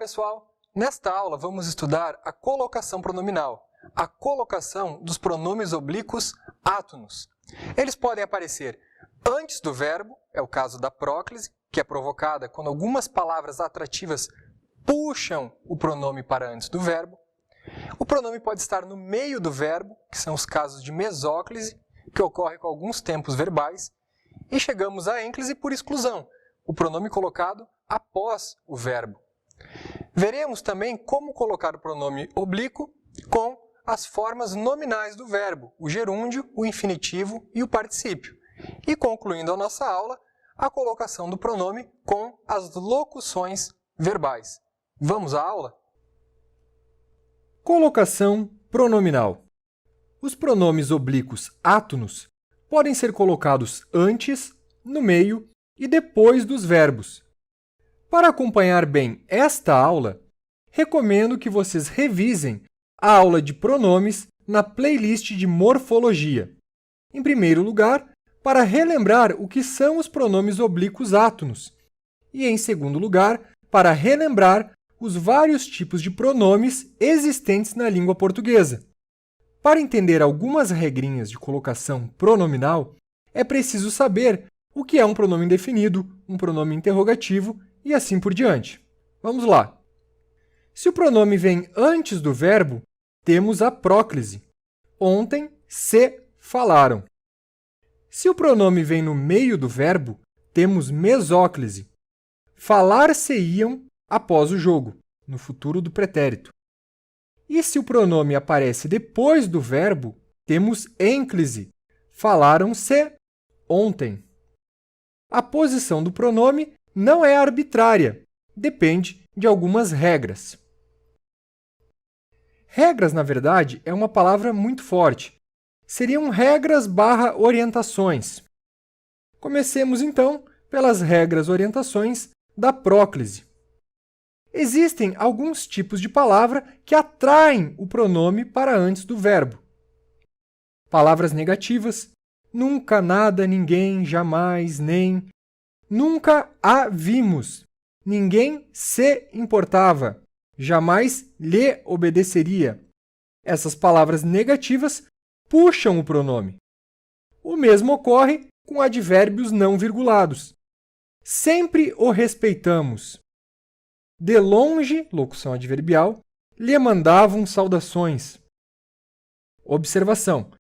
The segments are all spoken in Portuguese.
pessoal! Nesta aula vamos estudar a colocação pronominal, a colocação dos pronomes oblíquos átonos. Eles podem aparecer antes do verbo, é o caso da próclise, que é provocada quando algumas palavras atrativas puxam o pronome para antes do verbo. O pronome pode estar no meio do verbo, que são os casos de mesóclise, que ocorre com alguns tempos verbais. E chegamos à ênclise por exclusão, o pronome colocado após o verbo. Veremos também como colocar o pronome oblíquo com as formas nominais do verbo, o gerúndio, o infinitivo e o particípio. E concluindo a nossa aula, a colocação do pronome com as locuções verbais. Vamos à aula? Colocação pronominal. Os pronomes oblíquos átonos podem ser colocados antes, no meio e depois dos verbos. Para acompanhar bem esta aula, recomendo que vocês revisem a aula de pronomes na playlist de morfologia. Em primeiro lugar, para relembrar o que são os pronomes oblíquos átonos, e em segundo lugar, para relembrar os vários tipos de pronomes existentes na língua portuguesa. Para entender algumas regrinhas de colocação pronominal, é preciso saber o que é um pronome indefinido, um pronome interrogativo e assim por diante. Vamos lá! Se o pronome vem antes do verbo, temos a próclise. Ontem se falaram. Se o pronome vem no meio do verbo, temos mesóclise. Falar-se-iam após o jogo, no futuro do pretérito. E se o pronome aparece depois do verbo, temos ênclise. Falaram-se ontem. A posição do pronome não é arbitrária, depende de algumas regras. Regras, na verdade, é uma palavra muito forte. Seriam regras/orientações. Comecemos, então, pelas regras/orientações da próclise. Existem alguns tipos de palavra que atraem o pronome para antes do verbo. Palavras negativas: nunca, nada, ninguém, jamais, nem. Nunca a vimos. Ninguém se importava. Jamais lhe obedeceria. Essas palavras negativas puxam o pronome. O mesmo ocorre com advérbios não virgulados. Sempre o respeitamos. De longe, locução adverbial, lhe mandavam saudações. Observação: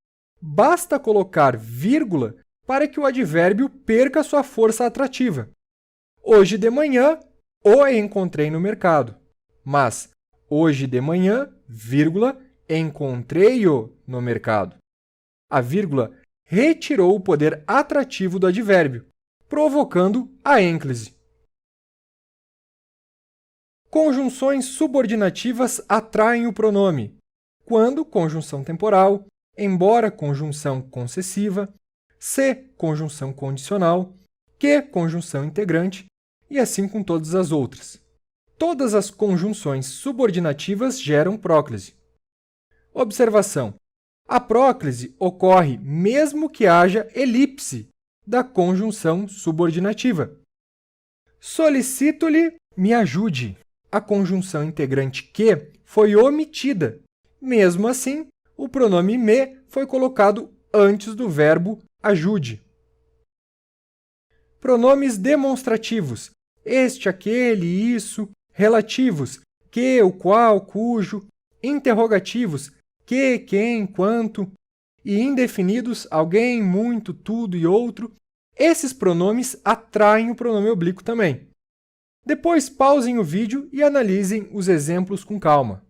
basta colocar vírgula para que o advérbio perca sua força atrativa. Hoje de manhã, o encontrei no mercado. Mas, hoje de manhã, vírgula, encontrei-o no mercado. A vírgula retirou o poder atrativo do advérbio, provocando a ênclise. Conjunções subordinativas atraem o pronome, quando conjunção temporal, embora conjunção concessiva, se conjunção condicional, que conjunção integrante e assim com todas as outras. Todas as conjunções subordinativas geram próclise. Observação: a próclise ocorre mesmo que haja elipse da conjunção subordinativa. Solicito-lhe me ajude. A conjunção integrante que foi omitida. Mesmo assim, o pronome me foi colocado antes do verbo ajude. Pronomes demonstrativos: este, aquele, isso. Relativos: que, o qual, cujo. Interrogativos: que, quem, quanto. E indefinidos: alguém, muito, tudo e outro. Esses pronomes atraem o pronome oblíquo também. Depois pausem o vídeo e analisem os exemplos com calma.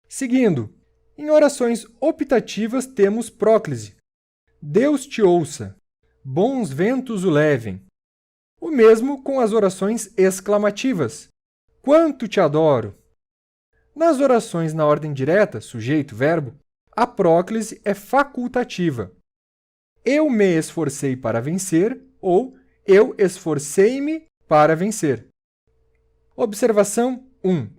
Seguindo, em orações optativas temos próclise. Deus te ouça. Bons ventos o levem. O mesmo com as orações exclamativas. Quanto te adoro. Nas orações na ordem direta, sujeito, verbo, a próclise é facultativa. Eu me esforcei para vencer ou eu esforcei-me para vencer. Observação 1.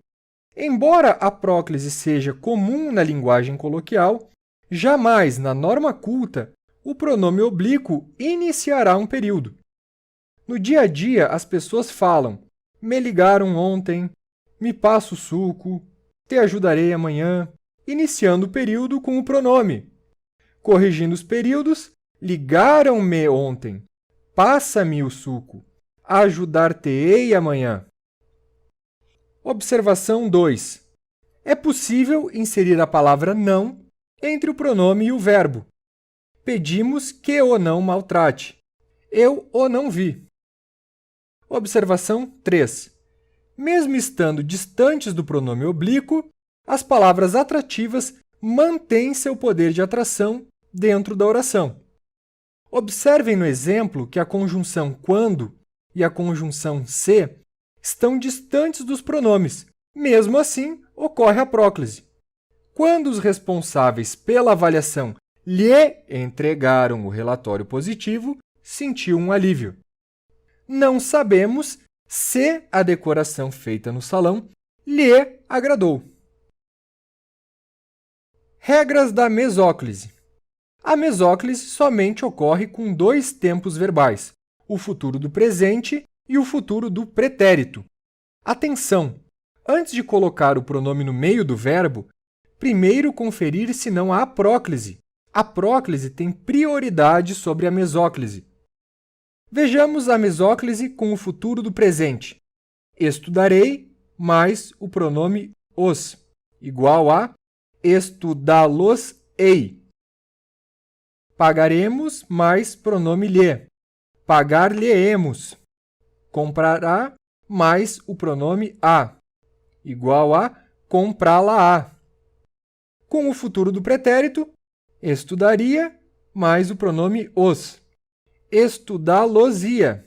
Embora a próclise seja comum na linguagem coloquial, jamais na norma culta o pronome oblíquo iniciará um período. No dia a dia, as pessoas falam: me ligaram ontem, me passa o suco, te ajudarei amanhã, iniciando o período com o pronome. Corrigindo os períodos, ligaram-me ontem, passa-me o suco, ajudar-te-ei amanhã. Observação 2. É possível inserir a palavra não entre o pronome e o verbo. Pedimos que o não maltrate. Eu o não vi. Observação 3. Mesmo estando distantes do pronome oblíquo, as palavras atrativas mantêm seu poder de atração dentro da oração. Observem no exemplo que a conjunção quando e a conjunção se estão distantes dos pronomes. Mesmo assim, ocorre a próclise. Quando os responsáveis pela avaliação lhe entregaram o relatório positivo, sentiu um alívio. Não sabemos se a decoração feita no salão lhe agradou. Regras da mesóclise. A mesóclise somente ocorre com dois tempos verbais, o futuro do presente e o futuro do pretérito. Atenção! Antes de colocar o pronome no meio do verbo, primeiro conferir se não há próclise. A próclise tem prioridade sobre a mesóclise. Vejamos a mesóclise com o futuro do presente. Estudarei mais o pronome os, igual a estudá-los-ei. Pagaremos mais pronome lhe, pagar-lhe-emos. Comprará mais o pronome a, igual a comprá-la-á. Com o futuro do pretérito, estudaria mais o pronome os, estudá-los-ia.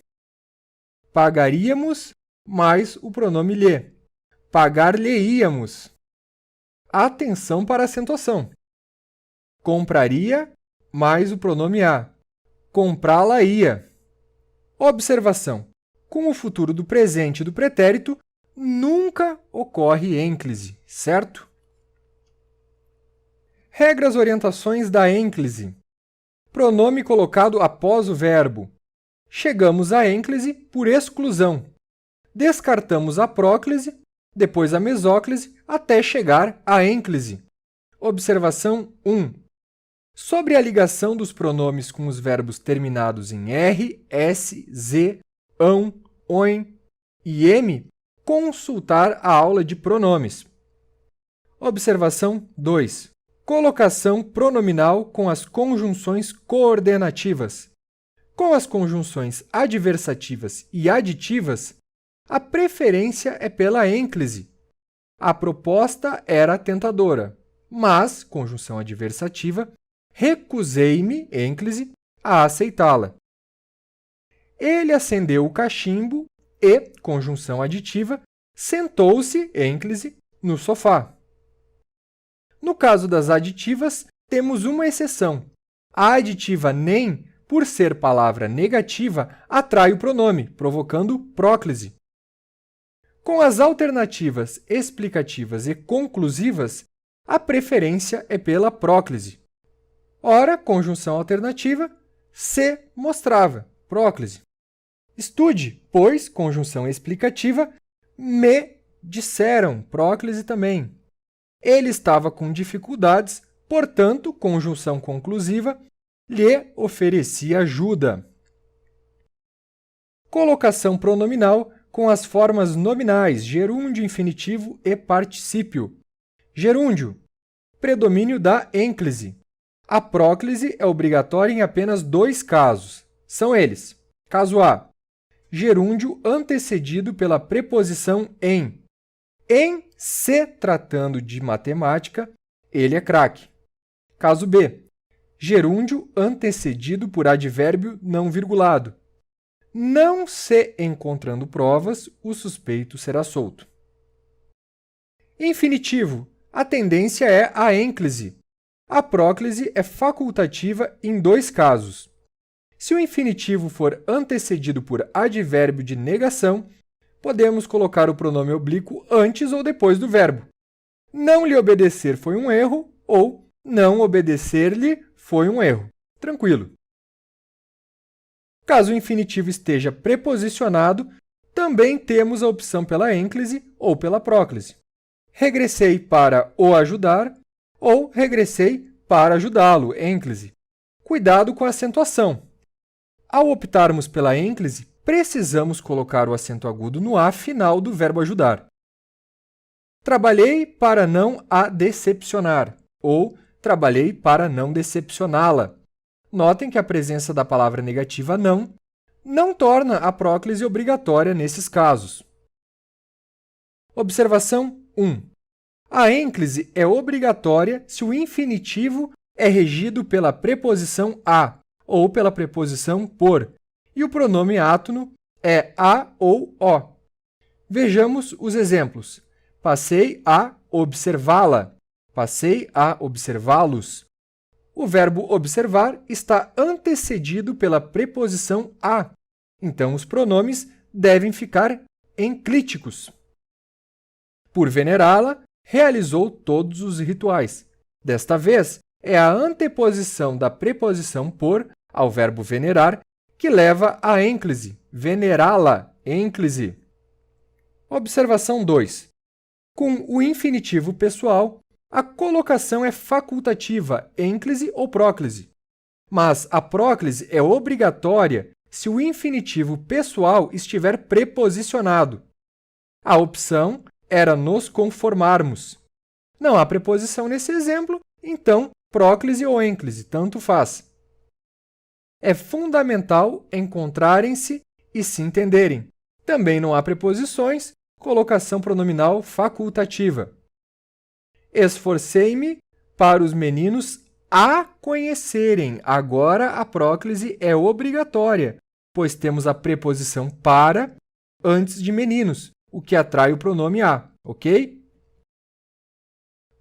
Pagaríamos mais o pronome lhe, pagar-lhe-íamos. Atenção para a acentuação. Compraria mais o pronome a, comprá-la-ia. Observação. Com o futuro do presente e do pretérito, nunca ocorre ênclise, certo? Regras orientações da ênclise. Pronome colocado após o verbo. Chegamos à ênclise por exclusão. Descartamos a próclise, depois a mesóclise, até chegar à ênclise. Observação 1. Sobre a ligação dos pronomes com os verbos terminados em R, S, Z, ão, oin e M, consultar a aula de pronomes. Observação 2. Colocação pronominal com as conjunções coordenativas. Com as conjunções adversativas e aditivas, a preferência é pela ênclise. A proposta era tentadora, mas, conjunção adversativa, recusei-me, ênclise, a aceitá-la. Ele acendeu o cachimbo e, conjunção aditiva, sentou-se, ênclise, no sofá. No caso das aditivas, temos uma exceção. A aditiva nem, por ser palavra negativa, atrai o pronome, provocando próclise. Com as alternativas explicativas e conclusivas, a preferência é pela próclise. Ora, conjunção alternativa, se mostrava, próclise. Estude, pois, conjunção explicativa, me disseram, próclise também. Ele estava com dificuldades, portanto, conjunção conclusiva, lhe ofereci ajuda. Colocação pronominal com as formas nominais, gerúndio, infinitivo e particípio. Gerúndio, predomínio da ênclise. A próclise é obrigatória em apenas dois casos. São eles: caso A, gerúndio antecedido pela preposição em. Em se tratando de matemática, ele é craque. Caso B, gerúndio antecedido por advérbio não virgulado. Não se encontrando provas, o suspeito será solto. Infinitivo, a tendência é a ênclise. A próclise é facultativa em dois casos. Se o infinitivo for antecedido por advérbio de negação, podemos colocar o pronome oblíquo antes ou depois do verbo. Não lhe obedecer foi um erro ou não obedecer-lhe foi um erro. Tranquilo. Caso o infinitivo esteja preposicionado, também temos a opção pela ênclise ou pela próclise. Regressei para o ajudar ou regressei para ajudá-lo, ênclise. Cuidado com a acentuação. Ao optarmos pela ênclise, precisamos colocar o acento agudo no A final do verbo ajudar. Trabalhei para não a decepcionar ou trabalhei para não decepcioná-la. Notem que a presença da palavra negativa não torna a próclise obrigatória nesses casos. Observação 1. A ênclise é obrigatória se o infinitivo é regido pela preposição a ou pela preposição por, e o pronome átono é a ou o. Vejamos os exemplos. Passei a observá-la. Passei a observá-los. O verbo observar está antecedido pela preposição a, então os pronomes devem ficar enclíticos. Por venerá-la, realizou todos os rituais. Desta vez, é a anteposição da preposição por ao verbo venerar que leva à ênclise, venerá-la, ênclise. Observação 2. Com o infinitivo pessoal, a colocação é facultativa, ênclise ou próclise. Mas a próclise é obrigatória se o infinitivo pessoal estiver preposicionado. A opção era nos conformarmos. Não há preposição nesse exemplo, então próclise ou ênclise, tanto faz. É fundamental encontrarem-se e se entenderem. Também não há preposições, colocação pronominal facultativa. Esforcei-me para os meninos a conhecerem. Agora a próclise é obrigatória, pois temos a preposição para antes de meninos, o que atrai o pronome a, ok?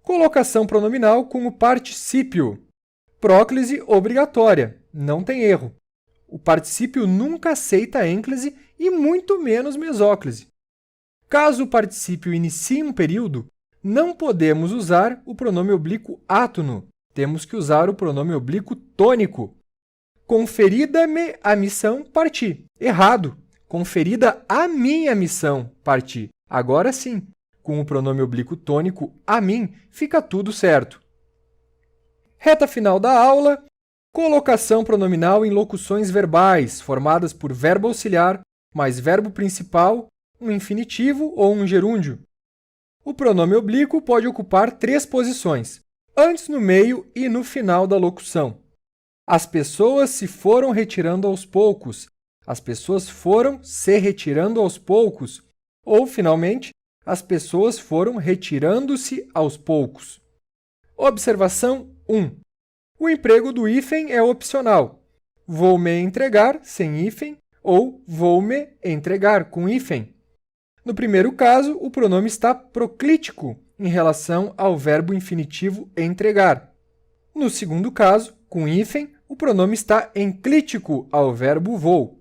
Colocação pronominal com o particípio. Próclise obrigatória, não tem erro. O particípio nunca aceita ênclise e muito menos mesóclise. Caso o particípio inicie um período, não podemos usar o pronome oblíquo átono. Temos que usar o pronome oblíquo tônico. Conferida-me a missão, parti. Errado. Conferida a minha missão, parti. Agora sim, com o pronome oblíquo tônico a mim, fica tudo certo. Reta final da aula. Colocação pronominal em locuções verbais, formadas por verbo auxiliar mais verbo principal, um infinitivo ou um gerúndio. O pronome oblíquo pode ocupar 3 posições, antes, no meio e no final da locução. As pessoas se foram retirando aos poucos. As pessoas foram se retirando aos poucos. Ou, finalmente, as pessoas foram retirando-se aos poucos. Observação 1. O emprego do hífen é opcional. Vou-me entregar, sem hífen, ou vou-me entregar, com hífen. No primeiro caso, o pronome está proclítico em relação ao verbo infinitivo entregar. No segundo caso, com hífen, o pronome está enclítico ao verbo vou.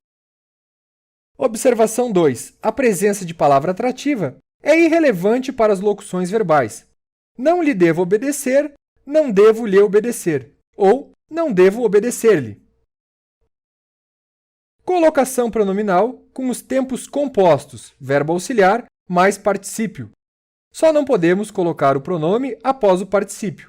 Observação 2. A presença de palavra atrativa é irrelevante para as locuções verbais. Não lhe devo obedecer, não devo lhe obedecer, ou não devo obedecer-lhe. Colocação pronominal com os tempos compostos, verbo auxiliar mais particípio. Só não podemos colocar o pronome após o particípio.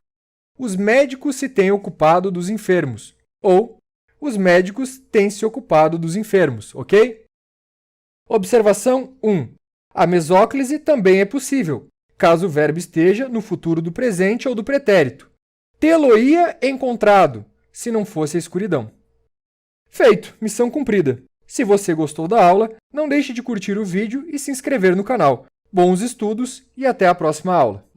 Os médicos se têm ocupado dos enfermos. Ou, os médicos têm se ocupado dos enfermos, ok? Observação 1. A mesóclise também é possível, caso o verbo esteja no futuro do presente ou do pretérito. Tê-lo-ia encontrado, se não fosse a escuridão. Feito, missão cumprida. Se você gostou da aula, não deixe de curtir o vídeo e se inscrever no canal. Bons estudos e até a próxima aula!